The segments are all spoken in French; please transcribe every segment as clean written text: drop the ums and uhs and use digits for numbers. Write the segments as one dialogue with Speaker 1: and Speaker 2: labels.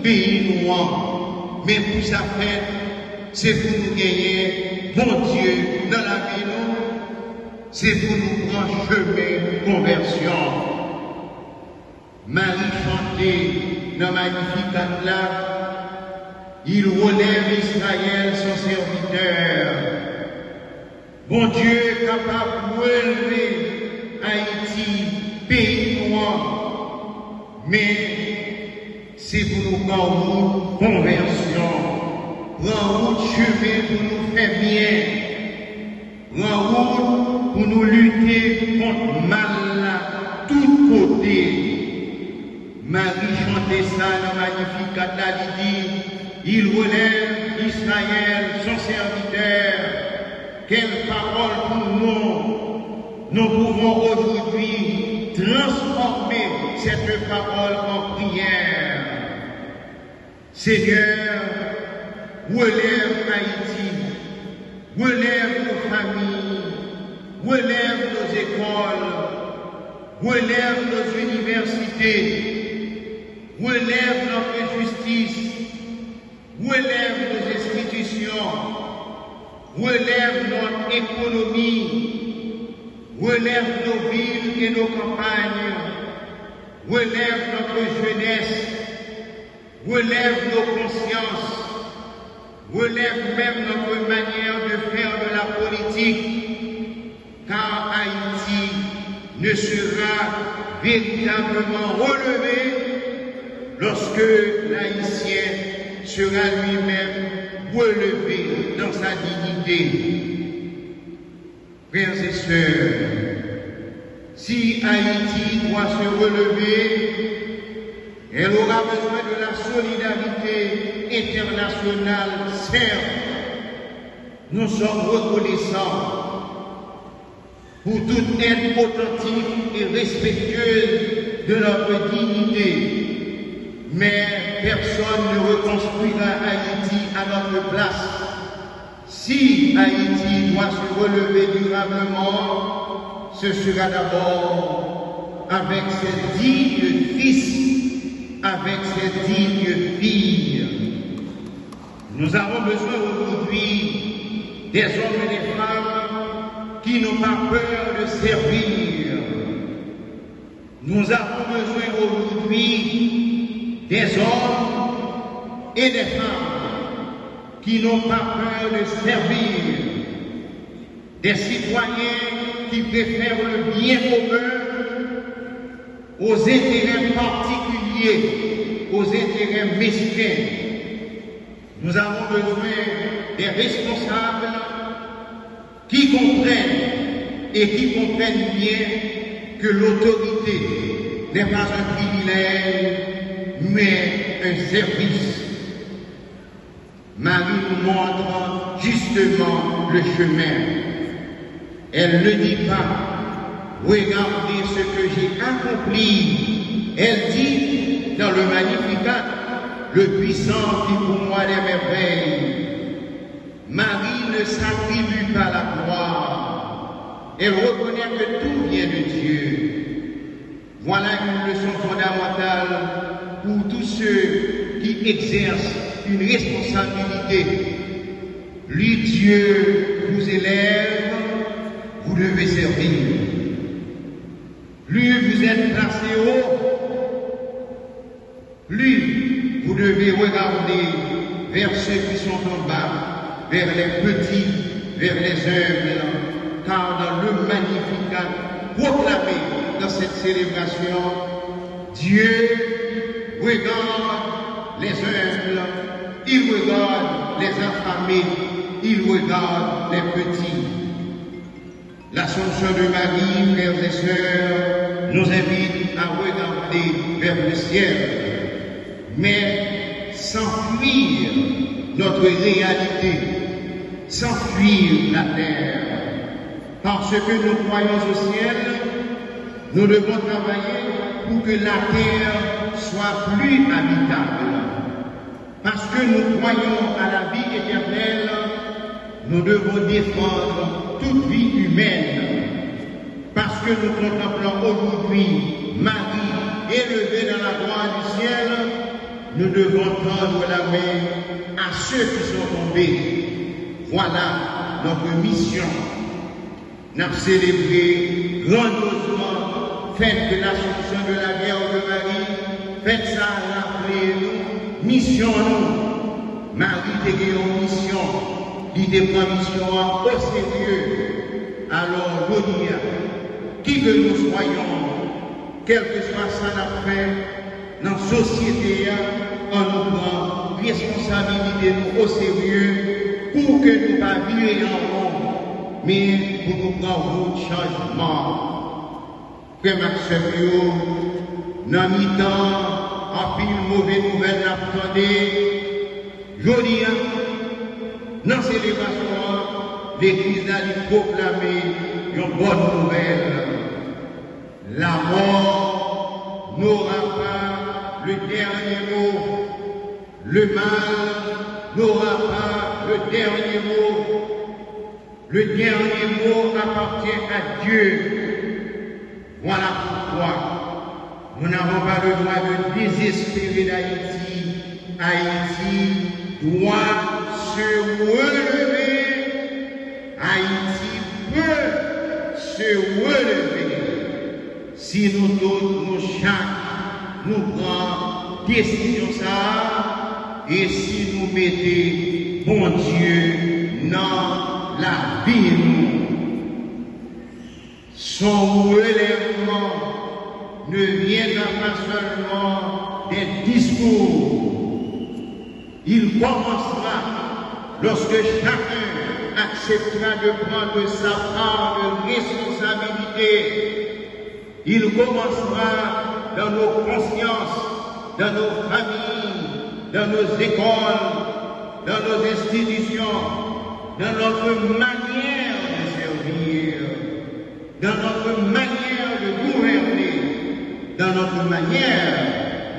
Speaker 1: pays noir. Mais pour ça fait, c'est pour nous gagner, bon Dieu, dans la vie, nous, c'est pour nous prendre chemin conversion. Marie chantait dans Magnificat là, il relève Israël, son serviteur. Bon Dieu est capable de relever Haïti, pays noir, mais c'est pour nous prendre conversion, prendre route chemin pour nous faire bien, prendre route pour nous lutter contre mal là, tout côté. Marie chantait ça dans Magnificat là, il dit, il relève Israël, son serviteur. Quelle parole pour nous! Nous pouvons aujourd'hui transformer cette parole en prière. Seigneur, relève Haïti, relève nos familles, relève nos écoles, relève nos universités, relève notre justice, relève nos institutions, relève notre économie, relève nos villes et nos campagnes, relève notre jeunesse, relève nos consciences, relève même notre manière de faire de la politique, car Haïti ne sera véritablement relevé lorsque l'Haïtien sera lui-même relevé dans sa dignité. Frères et sœurs, si Haïti doit se relever, elle aura besoin de la solidarité internationale. Certes, nous sommes reconnaissants pour toute aide authentique et respectueuse de notre dignité. Mais personne ne reconstruira Haïti à notre place. Si Haïti doit se relever durablement, ce sera d'abord avec ses dignes fils, avec ses dignes filles. Nous avons besoin aujourd'hui des hommes et des femmes qui n'ont pas peur de servir. Nous avons besoin aujourd'hui des hommes et des femmes qui n'ont pas peur de servir, des citoyens qui préfèrent le bien commun aux intérêts particuliers, aux intérêts mesquins. Nous avons besoin des responsables qui comprennent et qui comprennent bien que l'autorité n'est pas un privilège, mais un service. Marie nous montre justement le chemin. Elle ne dit pas, regardez ce que j'ai accompli. Elle dit dans le Magnificat, le puissant qui pour moi des merveilles. Marie ne s'attribue pas la gloire. Elle reconnaît que tout vient de Dieu. Voilà une leçon fondamentale pour tous ceux qui exercent une responsabilité. Lui, Dieu vous élève, vous devez servir. Lui, vous êtes placé haut. Lui, vous devez regarder vers ceux qui sont en bas, vers les petits, vers les humbles, car dans le Magnificat proclamé dans cette célébration, Dieu regarde les humbles, il regarde les affamés, il regarde les petits. L'Assomption de Marie, frères et sœurs, nous invite à regarder vers le ciel, mais sans fuir notre réalité, sans fuir la terre. Parce que nous croyons au ciel, nous devons travailler pour que la terre soit plus habitable. Parce que nous croyons à la vie éternelle, nous devons défendre toute vie humaine. Parce que nous contemplons aujourd'hui Marie élevée dans la gloire du ciel, nous devons tendre la main à ceux qui sont tombés. Voilà notre mission. Nous avons célébré grandiosement, fête de l'Assomption de la Vierge Marie, faites ça, rappelez-nous, mission nous. Marie était en mission, il était en mission au sérieux. Alors, je dis, qui que nous soyons, quel que soit ça n'a fait, dans la société, on nous prend responsabilité nous au sérieux pour que nous ne pas vivre en monde, mais pour nous prendre un changement. Frère Maxime, dans mi-temps, en pile mauvaise nouvelle l'attendait. Je dis, dans ces célébration, l'Église a proclamé une bonne nouvelle. La mort n'aura pas le dernier mot. Le mal n'aura pas le dernier mot. Le dernier mot appartient à Dieu. Voilà pourquoi nous n'avons pas le droit de désespérer d'Haïti. Haïti doit se relever. Haïti peut se relever. Si nous tous, nous chaque, nous prenons décision ça, et si nous mettons bon Dieu dans la vie, son relèvement ne viendra pas seulement des discours. Il commencera lorsque chacun acceptera de prendre sa part de responsabilité. Il commencera dans nos consciences, dans nos familles, dans nos écoles, dans nos institutions, dans notre manière de servir, dans notre manière de gouverner, dans notre manière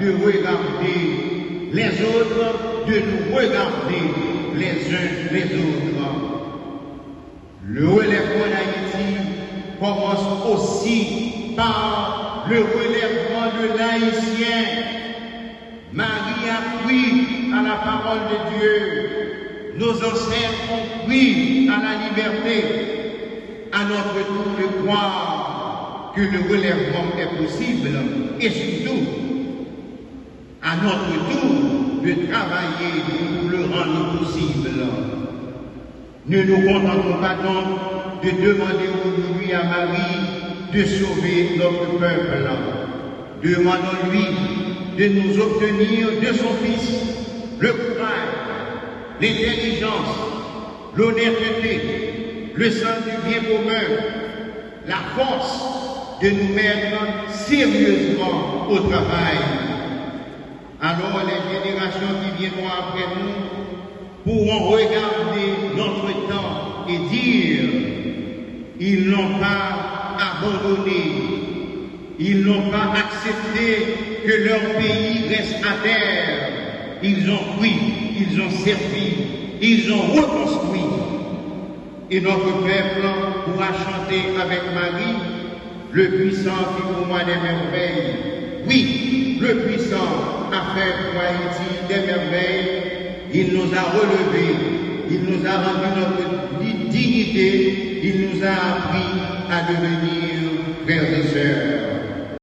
Speaker 1: de regarder les autres, de nous regarder les uns les autres. Le relèvement d'Haïti commence aussi par le relèvement de l'Haïtien. Marie a cru à la parole de Dieu. Nos ancêtres ont cru à la liberté. À notre tour de croire que le relèvement est possible et surtout, à notre tour de travailler pour le rendre possible. Ne nous contentons pas donc de demander aujourd'hui à Marie de sauver notre peuple. Demandons-lui de nous obtenir de son Fils le courage, l'intelligence, l'honnêteté, le sens du bien commun, la force de nous mettre sérieusement au travail. Alors les générations qui viendront après nous pourront regarder notre temps et dire, ils n'ont pas abandonné, ils n'ont pas accepté que leur pays reste à terre. Ils ont pris, ils ont servi, ils ont reconstruit. Et notre peuple pourra chanter avec Marie, le puissant qui pour moi des merveilles. Oui, le puissant a fait pour Haïti des merveilles. Il nous a relevés, il nous a rendu notre dignité, il nous a appris à devenir frères et sœurs.